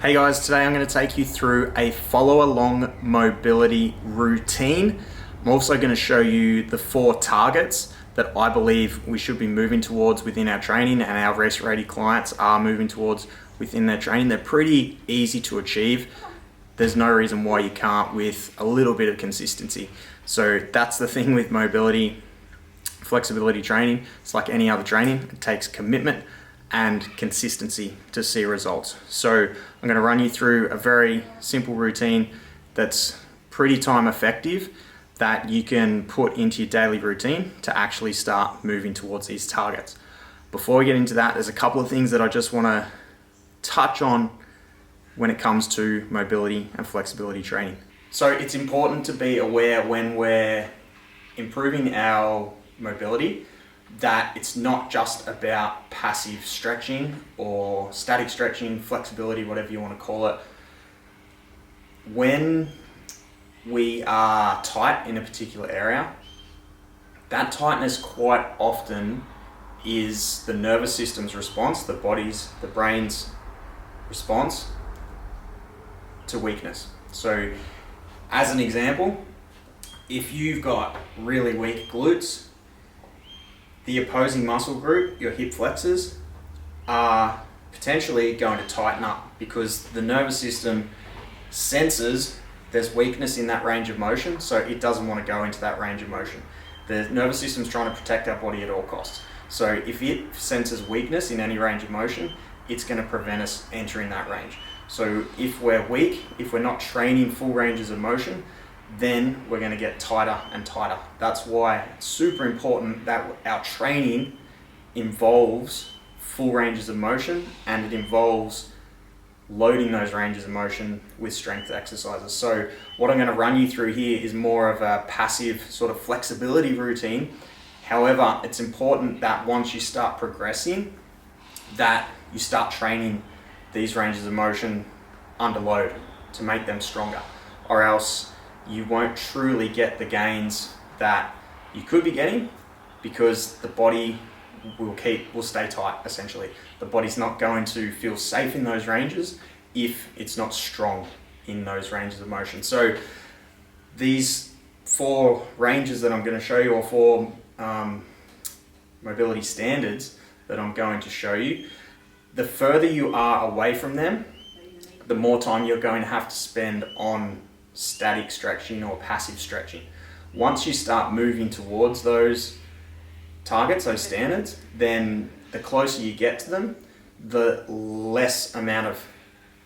Hey guys, today I'm going to take you through a follow along mobility routine. I'm also going to show you the 4 targets that I believe we should be moving towards within our training and our race ready clients are moving towards within their training. They're pretty easy to achieve. There's no reason why you can't with a little bit of consistency. So that's the thing with mobility, flexibility training. It's like any other training. It takes commitment and consistency to see results. So I'm going to run you through a very simple routine that's pretty time effective that you can put into your daily routine to actually start moving towards these targets. Before we get into that, there's a couple of things that I just want to touch on when it comes to mobility and flexibility training. So it's important to be aware when we're improving our mobility that it's not just about passive stretching or static stretching, flexibility, whatever you want to call it. When we are tight in a particular area, that tightness quite often is the nervous system's response, the brain's response to weakness. So as an example, if you've got really weak glutes, the opposing muscle group, your hip flexors, are potentially going to tighten up because the nervous system senses there's weakness in that range of motion, so it doesn't want to go into that range of motion. The nervous system's trying to protect our body at all costs. So if it senses weakness in any range of motion, it's going to prevent us entering that range. So if we're weak, if we're not training full ranges of motion, then we're going to get tighter and tighter. That's why it's super important that our training involves full ranges of motion and it involves loading those ranges of motion with strength exercises. So what I'm going to run you through here is more of a passive sort of flexibility routine. However, it's important that once you start progressing, that you start training these ranges of motion under load to make them stronger, or else you won't truly get the gains that you could be getting because the body will stay tight essentially. The body's not going to feel safe in those ranges if it's not strong in those ranges of motion. So these 4 ranges that I'm going to show you, or 4 mobility standards that I'm going to show you, the further you are away from them, the more time you're going to have to spend on static stretching or passive stretching. Once you start moving towards those targets, those standards, then the closer you get to them, the less amount of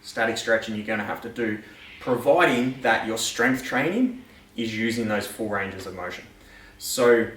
static stretching you're going to have to do, providing that your strength training is using those full ranges of motion. So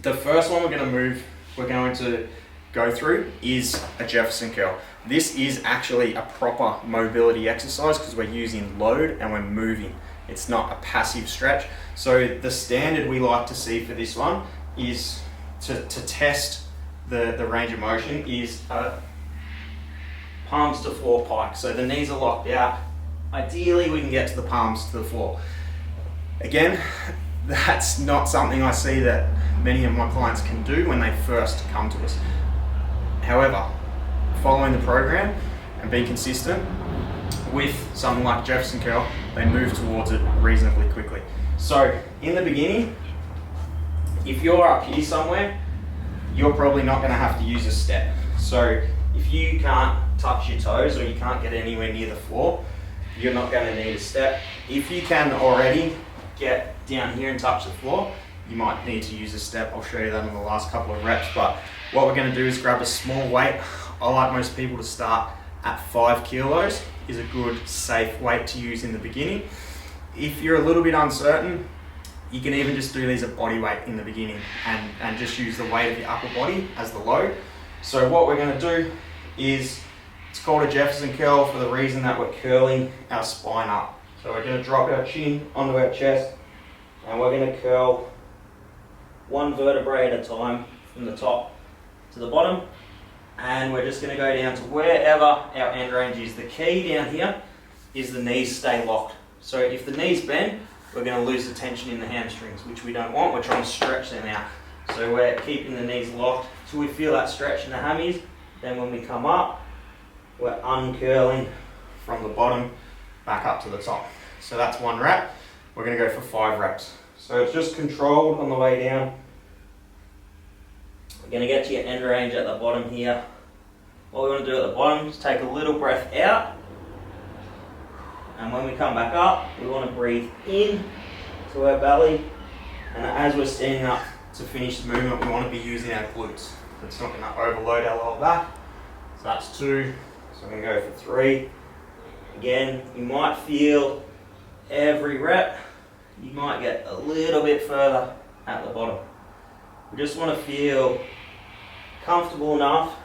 the first one we're going to go through is a Jefferson curl. This is actually a proper mobility exercise because we're using load and we're moving. It's not a passive stretch. So the standard we like to see for this one is to test the range of motion is a palms to floor pike. So the knees are locked out. Ideally we can get to the palms to the floor. Again, that's not something I see that many of my clients can do when they first come to us. However, following the program and being consistent with something like Jefferson curl, they move towards it reasonably quickly. So in the beginning, if you're up here somewhere, you're probably not going to have to use a step. So if you can't touch your toes or you can't get anywhere near the floor, you're not going to need a step. If you can already get down here and touch the floor, you might need to use a step. I'll show you that in the last couple of reps, but what we're going to do is grab a small weight. I like most people to start at 5 kilos is a good safe weight to use in the beginning. If you're a little bit uncertain, you can even just do these at body weight in the beginning and just use the weight of your upper body as the load. So what we're going to do is, it's called a Jefferson curl for the reason that we're curling our spine up. So we're going to drop our chin onto our chest and we're going to curl 1 vertebrae at a time from the top to the bottom, and we're just going to go down to wherever our end range is. The key down here is the knees stay locked. So if the knees bend, we're going to lose the tension in the hamstrings, which we don't want. We're trying to stretch them out. So we're keeping the knees locked till we feel that stretch in the hammies. Then when we come up, we're uncurling from the bottom back up to the top. So that's 1 rep. We're going to go for 5 reps. So it's just controlled on the way down. We're going to get to your end range at the bottom here. What we want to do at the bottom is take a little breath out, and when we come back up, we want to breathe in to our belly, and as we're standing up to finish the movement, we want to be using our glutes. It's not going to overload our lower back. So that's 2. So I'm going to go for 3. Again, you might feel every rep, you might get a little bit further at the bottom. We just want to feel comfortable enough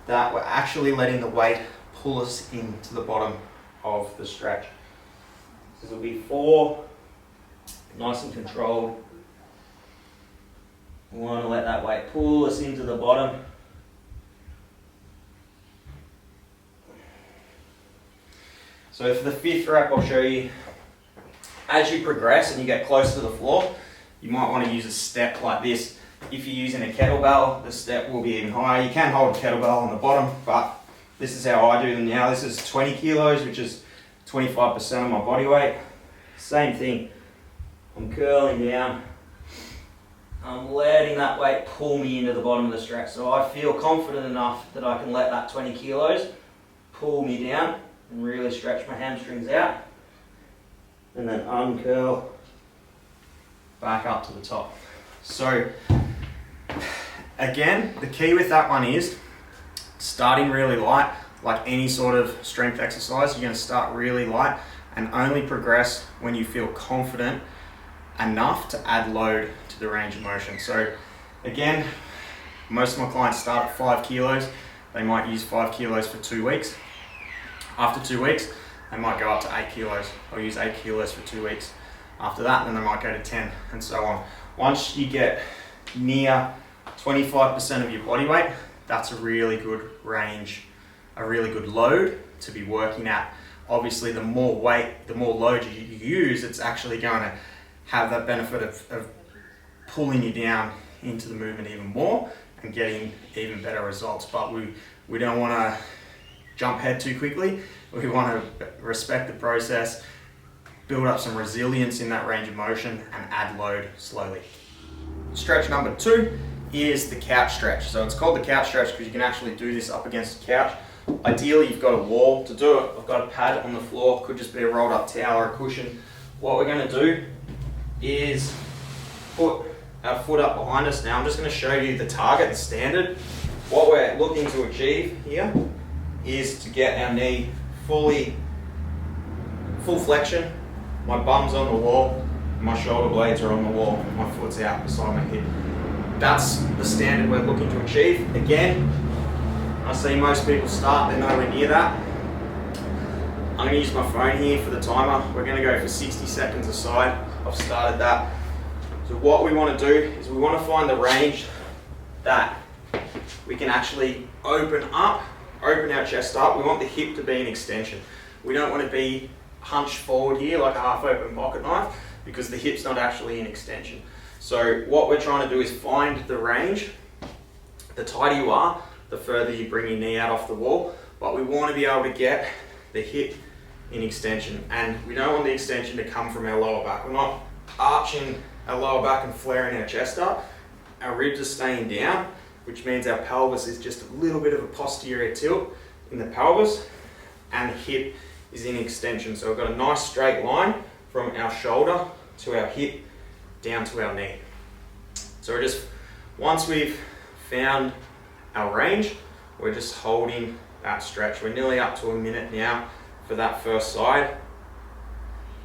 that we're actually letting the weight pull us into the bottom of the stretch. This will be 4, nice and controlled. We want to let that weight pull us into the bottom. So for the 5th rep, I'll show you, as you progress and you get close to the floor, you might want to use a step like this. If you're using a kettlebell, the step will be even higher. You can hold a kettlebell on the bottom, but this is how I do them now. This is 20 kilos, which is 25% of my body weight. Same thing. I'm curling down. I'm letting that weight pull me into the bottom of the stretch. So I feel confident enough that I can let that 20 kilos pull me down and really stretch my hamstrings out. And then uncurl back up to the top. So again, the key with that one is starting really light. Like any sort of strength exercise, you're going to start really light and only progress when you feel confident enough to add load to the range of motion. So again, most of my clients start at 5 kilos. They might use 5 kilos for 2 weeks. After 2 weeks, they might go up to 8 kilos or use 8 kilos for 2 weeks. After that, then they might go to 10 and so on. Once you get near 25% of your body weight, that's a really good range, a really good load to be working at. Obviously, the more weight, the more load you use, it's actually going to have that benefit of pulling you down into the movement even more and getting even better results. But we don't want to jump ahead too quickly. We want to respect the process, build up some resilience in that range of motion and add load slowly. Stretch number 2 is the couch stretch. So it's called the couch stretch because you can actually do this up against a couch. Ideally, you've got a wall to do it. I've got a pad on the floor, could just be a rolled up towel or a cushion. What we're going to do is put our foot up behind us. Now I'm just going to show you the target, the standard. What we're looking to achieve here is to get our knee full flexion. My bum's on the wall, my shoulder blades are on the wall, my foot's out beside my hip. That's the standard we're looking to achieve. Again, I see most people start, they're nowhere near that. I'm going to use my phone here for the timer. We're going to go for 60 seconds a side. I've started that. So what we want to do is we want to find the range that we can actually open our chest up. We want the hip to be an extension. We don't want to be hunched forward here like a half open pocket knife because the hip's not actually an extension. So what we're trying to do is find the range. The tighter you are, the further you bring your knee out off the wall, but we want to be able to get the hip in extension, and we don't want the extension to come from our lower back. We're not arching our lower back and flaring our chest up. Our ribs are staying down, which means our pelvis is just a little bit of a posterior tilt in the pelvis, and the hip is in extension. So we've got a nice straight line from our shoulder to our hip down to our knee. So we're just, once we've found our range, we're just holding that stretch. We're nearly up to a minute now for that first side.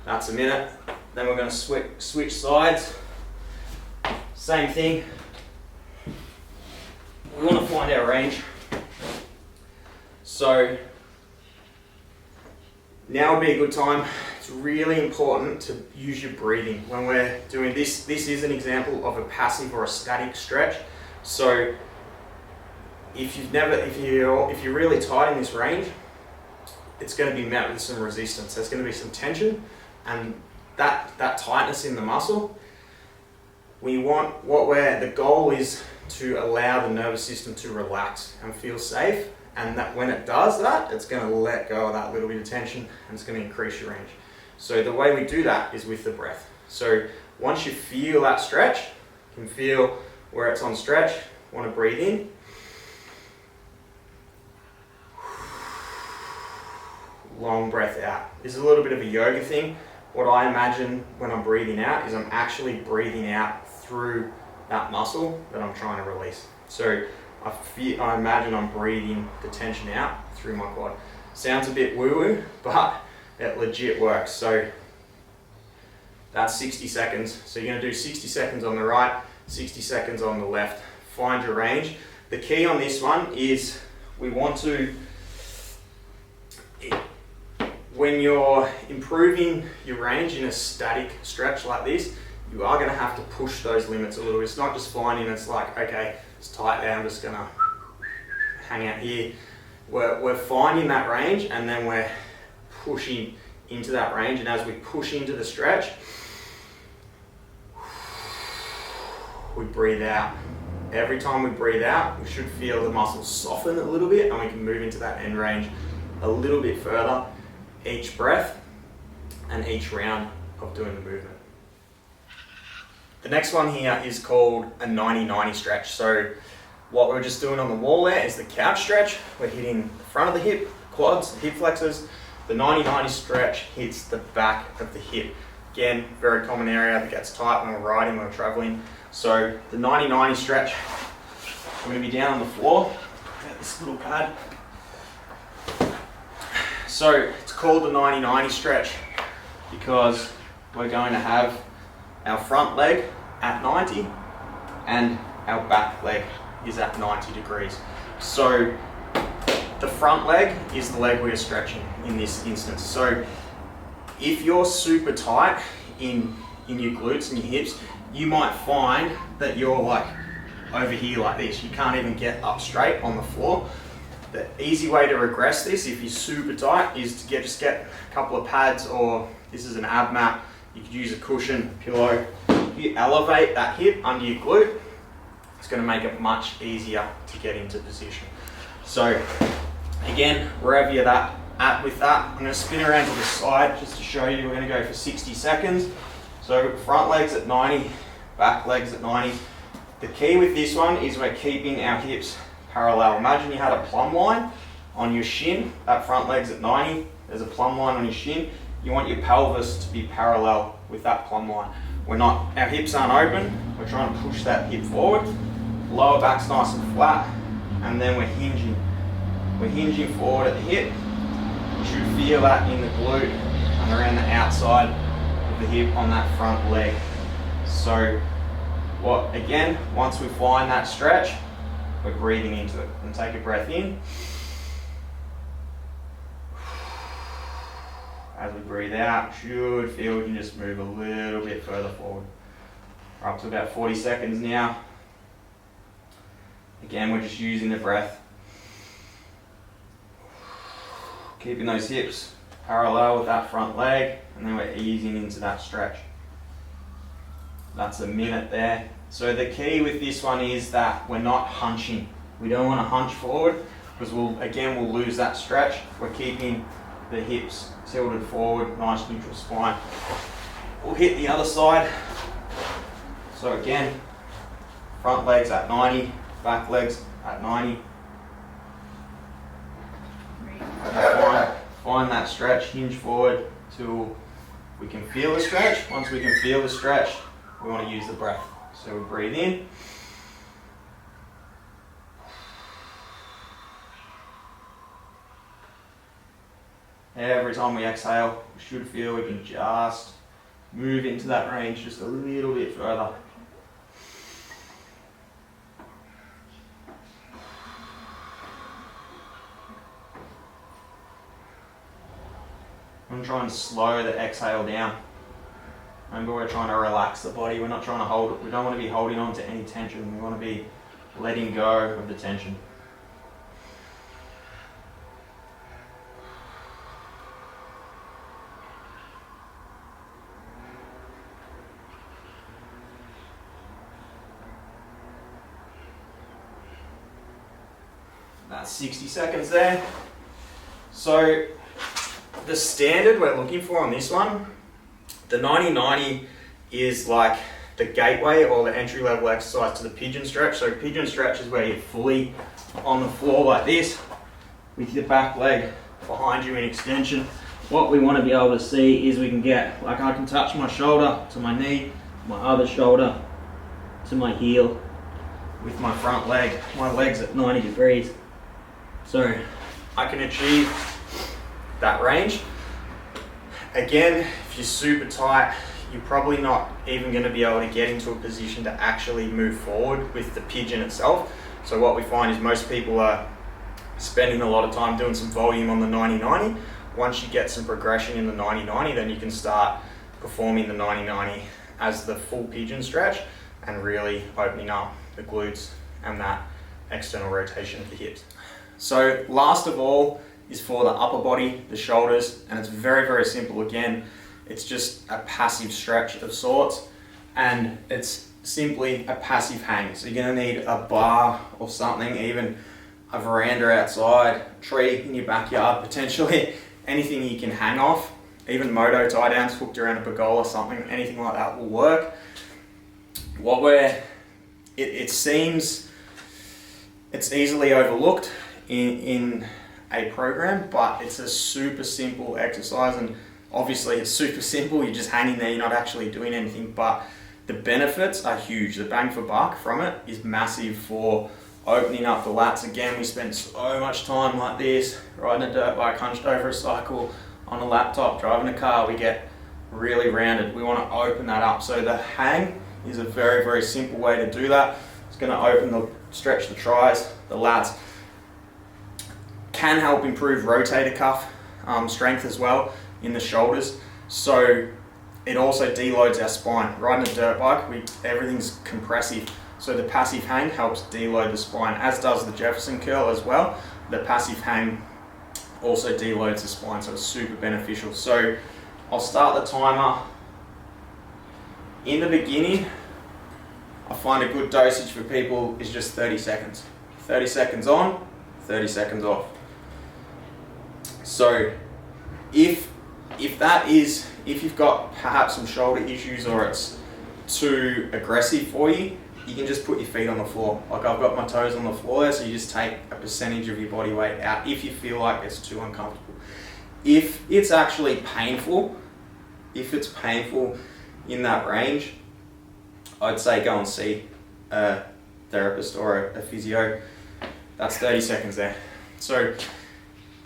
That's a minute. Then we're going to switch sides. Same thing. We want to find our range. So now would be a good time. It's really important to use your breathing when we're doing this. This is an example of a passive or a static stretch. So if you're really tight in this range, it's going to be met with some resistance. There's going to be some tension, and that tightness in the muscle. The goal is to allow the nervous system to relax and feel safe And that when it does that, it's going to let go of that little bit of tension and it's going to increase your range. So the way we do that is with the breath. So once you feel that stretch, you can feel where it's on stretch, want to breathe in. Long breath out. This is a little bit of a yoga thing. What I imagine when I'm breathing out is I'm actually breathing out through that muscle that I'm trying to release. So I imagine I'm breathing the tension out through my quad. Sounds a bit woo-woo, but it legit works. So that's 60 seconds. So you're going to do 60 seconds on the right, 60 seconds on the left. Find your range. The key on this one is we want to, when you're improving your range in a static stretch like this, you are going to have to push those limits a little bit. It's not just finding it's like, okay, it's tight there, I'm just going to hang out here. We're finding that range and then we're pushing into that range, and as we push into the stretch, we breathe out. Every time we breathe out, we should feel the muscles soften a little bit and we can move into that end range a little bit further each breath and each round of doing the movement. The next one here is called a 90-90 stretch. So what we're just doing on the wall there is the couch stretch. We're hitting the front of the hip, quads, the hip flexors. The 90-90 stretch hits the back of the hip. Again, very common area that gets tight when we're riding, when we're traveling. So the 90-90 stretch, I'm going to be down on the floor. Got this little pad. So it's called the 90-90 stretch because we're going to have our front leg at 90 and our back leg is at 90 degrees. So the front leg is the leg we're stretching in this instance. So if you're super tight in your glutes and your hips, you might find that you're like over here like this. You can't even get up straight on the floor. The easy way to regress this, if you're super tight, is to just get a couple of pads, or this is an ab mat. You could use a cushion, a pillow. If you elevate that hip under your glute, it's going to make it much easier to get into position. So again, wherever you're at with that, I'm going to spin around to the side just to show you. We're going to go for 60 seconds. So front legs at 90, back legs at 90. The key with this one is we're keeping our hips parallel. Imagine you had a plumb line on your shin. That front leg's at 90. There's a plumb line on your shin. You want your pelvis to be parallel with that plumb line. Our hips aren't open. We're trying to push that hip forward. Lower back's nice and flat, and then we're hinging. We're hinging forward at the hip. You should feel that in the glute and around the outside of the hip on that front leg. So again, once we find that stretch, we're breathing into it. And take a breath in. As we breathe out, should feel we can just move a little bit further forward. We're up to about 40 seconds now. Again, we're just using the breath. Keeping those hips parallel with that front leg, and then we're easing into that stretch. That's a minute there. So the key with this one is that we're not hunching. We don't want to hunch forward because we'll lose that stretch. We're keeping the hips tilted forward, nice neutral spine. We'll hit the other side. So again, front legs at 90, back legs at 90. Find that stretch, hinge forward till we can feel the stretch. Once we can feel the stretch, we want to use the breath. So we breathe in. Every time we exhale, we should feel we can just move into that range just a little bit further. I'm trying to slow the exhale down. Remember, we're trying to relax the body. We're not trying to hold it. We don't want to be holding on to any tension. We want to be letting go of the tension. That's 60 seconds there. So the standard we're looking for on this one, the 90-90 is like the gateway or the entry level exercise to the pigeon stretch. So pigeon stretch is where you're fully on the floor like this with your back leg behind you in extension. What we want to be able to see is we can get, like I can touch my shoulder to my knee, my other shoulder to my heel with my front leg. My leg's at 90 degrees. So I can achieve that range. Again, if you're super tight, you're probably not even going to be able to get into a position to actually move forward with the pigeon itself. So what we find is most people are spending a lot of time doing some volume on the 90-90. Once you get some progression in the 90-90, then you can start performing the 90-90 as the full pigeon stretch and really opening up the glutes and that external rotation of the hips. So last of all is for the upper body, the shoulders, and it's very, very simple. Again, it's just a passive stretch of sorts, and it's simply a passive hang. So you're gonna need a bar or something, even a veranda outside, tree in your backyard, potentially anything you can hang off. Even Moto tie downs hooked around a pergola or something, anything like that will work. It seems it's easily overlooked in a program, but it's a super simple exercise, and obviously it's super simple. You're just hanging there, you're not actually doing anything, but the benefits are huge. The bang for buck from it is massive for opening up the lats. Again, we spend so much time like this, riding a dirt bike, hunched over a cycle, on a laptop, driving a car. We get really rounded. We want to open that up. So the hang is a very, very simple way to do that. It's going to stretch the tris, the lats. Can help improve rotator cuff strength as well in the shoulders. So it also deloads our spine. Riding a dirt bike, everything's compressive. So the passive hang helps deload the spine, as does the Jefferson curl as well. The passive hang also deloads the spine, so it's super beneficial. So I'll start the timer. In the beginning, I find a good dosage for people is just 30 seconds. 30 seconds on, 30 seconds off. So if you've got perhaps some shoulder issues or it's too aggressive for you, you can just put your feet on the floor. Like I've got my toes on the floor there, so you just take a percentage of your body weight out if you feel like it's too uncomfortable. If it's actually painful, in that range, I'd say go and see a therapist or a physio. That's 30 seconds there. So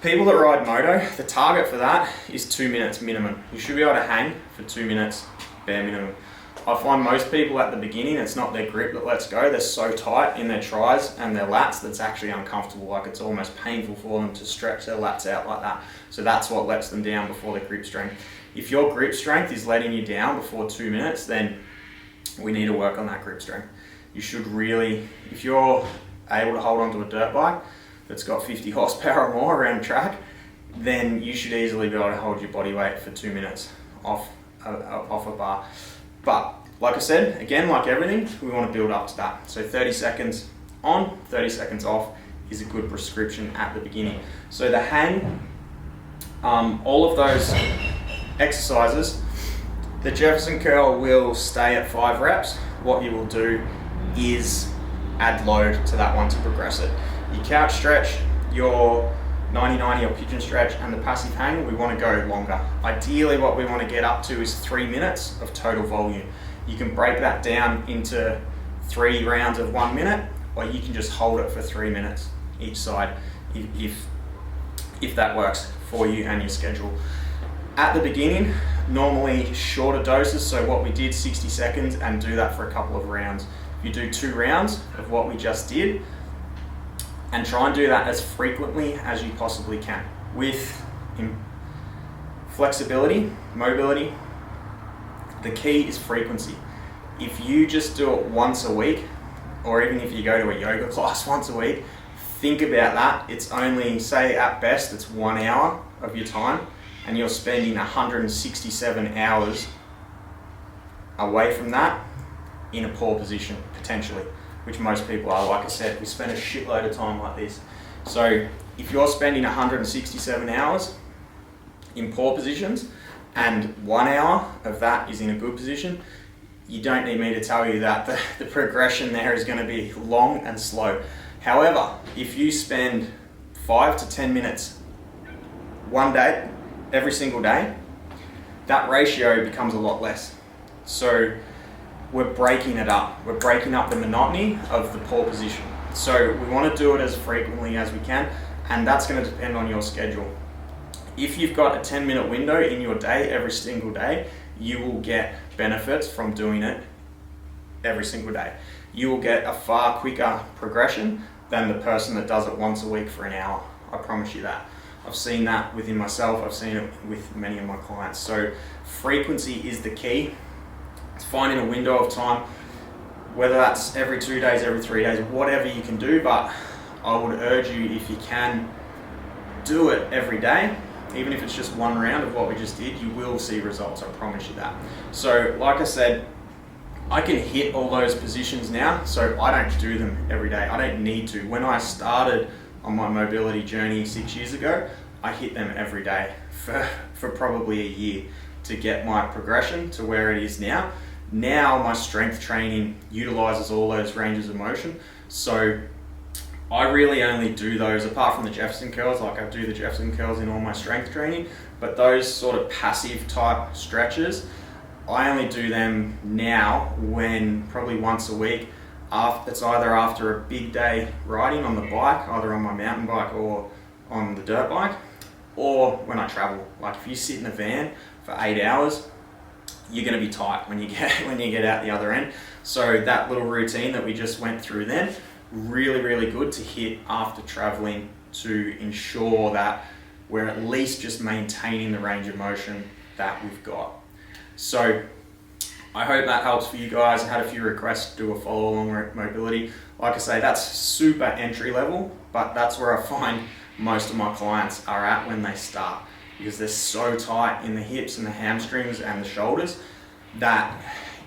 people that ride Moto, the target for that is 2 minutes minimum. You should be able to hang for 2 minutes, bare minimum. I find most people at the beginning, it's not their grip that lets go. They're so tight in their tris and their lats that's actually uncomfortable. Like it's almost painful for them to stretch their lats out like that. So that's what lets them down before their grip strength. If your grip strength is letting you down before 2 minutes, then we need to work on that grip strength. You should really, if you're able to hold onto a dirt bike that's got 50 horsepower or more around track, then you should easily be able to hold your body weight for 2 minutes off a bar. But like I said, again, like everything, we want to build up to that. So 30 seconds on, 30 seconds off is a good prescription at the beginning. So the hang, all of those exercises, the Jefferson curl will stay at 5 reps. What you will do is add load to that one to progress it. Your couch stretch, your 90-90 or pigeon stretch, and the passive hang, we want to go longer. Ideally, what we want to get up to is 3 minutes of total volume. You can break that down into 3 rounds of 1 minute, or you can just hold it for 3 minutes each side, if that works for you and your schedule. At the beginning, normally shorter doses, so what we did, 60 seconds, and do that for a couple of rounds. If you do 2 rounds of what we just did, and try and do that as frequently as you possibly can with flexibility, mobility. The key is frequency. If you just do it once a week, or even if you go to a yoga class once a week, think about that. It's only, say at best, it's 1 hour of your time, and you're spending 167 hours away from that in a poor position, potentially, which most people are. Like I said, we spend a shitload of time like this So if you're spending 167 hours in poor positions and 1 hour of that is in a good position, you don't need me to tell you that the progression there is going to be long and slow. However, if you spend 5 to 10 minutes one day, every single day, that ratio becomes a lot less. So we're breaking it up. We're breaking up the monotony of the poor position. So we want to do it as frequently as we can, and that's going to depend on your schedule. If you've got a 10-minute window in your day every single day, you will get benefits from doing it every single day. You will get a far quicker progression than the person that does it once a week for an hour. I promise you that. I've seen that within myself. I've seen it with many of my clients. So frequency is the key. It's finding a window of time, whether that's every 2 days, every 3 days, whatever you can do. But I would urge you, if you can, do it every day. Even if it's just one round of what we just did, you will see results, I promise you that. So like I said, I can hit all those positions now, so I don't do them every day. I don't need to. When I started on my mobility journey 6 years ago, I hit them every day for probably a year to get my progression to where it is now. Now my strength training utilizes all those ranges of motion. So I really only do those, apart from the Jefferson curls, like I do the Jefferson curls in all my strength training, but those sort of passive type stretches, I only do them now when probably once a week. It's either after a big day riding on the bike, either on my mountain bike or on the dirt bike, or when I travel. Like if you sit in a van for 8 hours, you're going to be tight when you get out the other end. So that little routine that we just went through then, really good to hit after traveling to ensure that we're at least just maintaining the range of motion that we've got. So I hope that helps for you guys. I had a few requests to do a follow along mobility. Like I say, that's super entry level, but that's where I find most of my clients are at when they start, because they're so tight in the hips and the hamstrings and the shoulders that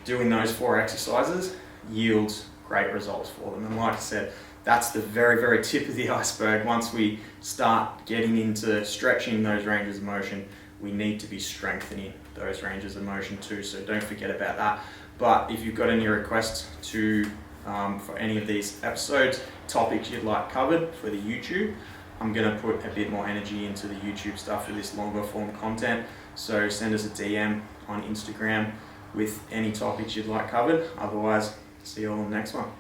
doing those 4 exercises yields great results for them. And like I said, that's the very tip of the iceberg. Once we start getting into stretching those ranges of motion, we need to be strengthening those ranges of motion too, so don't forget about that. But if you've got any requests for any of these episodes, topics you'd like covered for the YouTube, I'm going to put a bit more energy into the YouTube stuff for this longer form content, so send us a DM on Instagram with any topics you'd like covered. Otherwise, see you all in the next one.